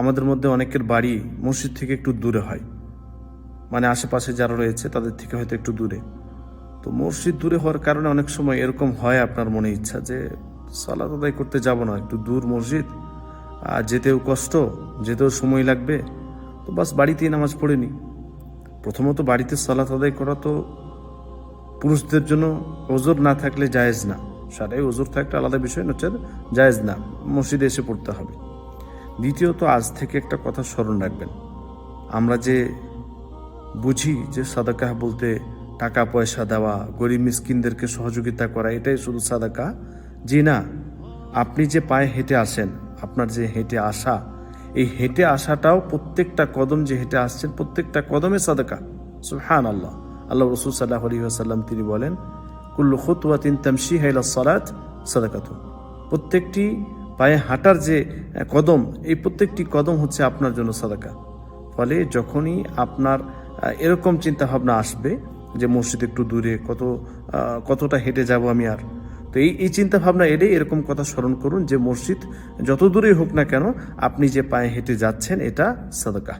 আমাদের মধ্যে অনেকের বাড়ি মসজিদ থেকে একটু দূরে হয়, মানে আশেপাশে যারা রয়েছে তাদের থেকে হয়তো একটু দূরে। তো মসজিদ দূরে হওয়ার কারণে অনেক সময় এরকম হয় আপনার মনে ইচ্ছা যে সালাত আদায় করতে যাব না, একটু দূর মসজিদ, আর যেতেও কষ্ট, যেতেও সময় লাগবে, তো বাস বাড়িতেই নামাজ পড়ে নি। প্রথমত বাড়িতে সালাত আদায় করা তো পুরুষদের জন্য ওজোর না থাকলে জায়েজ না, সারাই ওজোর থাকলে আলাদা বিষয়, হচ্ছে জায়েজ না, মসজিদে এসে পড়তে হবে। দ্বিতীয়ত আজ থেকে একটা কথা স্মরণ রাখবেন, আমরা যে বুঝি যে সাদাকাহ বলতে টাকা পয়সা দেওয়া, গরিব মিসকিনদেরকে সহযোগিতা করা, এটাই শুধু সাদাকা। জি না, আপনি যে পায়ে হেঁটে আসেন, আপনার যে হেঁটে আসা, এই হেঁটে আসাটাও, প্রত্যেকটা কদম যে হেঁটে আসছেন প্রত্যেকটা কদমে সাদাকা। সুবহানাল্লাহ। আল্লাহ রাসূল সাল্লাল্লাহু আলাইহি ওয়াসাল্লাম তিনি বলেন, কুল্লু খুতওয়াতিন তামশিহা ইলা সালাত সাদাকাতুন। প্রত্যেকটি পায়ে হাঁটার যে কদম, এই প্রত্যেকটি কদম হচ্ছে আপনার জন্য সাদাকা। ফলে যখনই আপনার এরকম চিন্তা ভাবনা আসবে যে মসজিদ একটু দূরে, কতটা হেঁটে যাব আমি, আর তো এই চিন্তা ভাবনা এলে এরকম কথা স্মরণ করুন যে মসজিদ যত দূরেই হোক না কেন, আপনি যে পায়ে হেঁটে যাচ্ছেন এটা সাদাকা।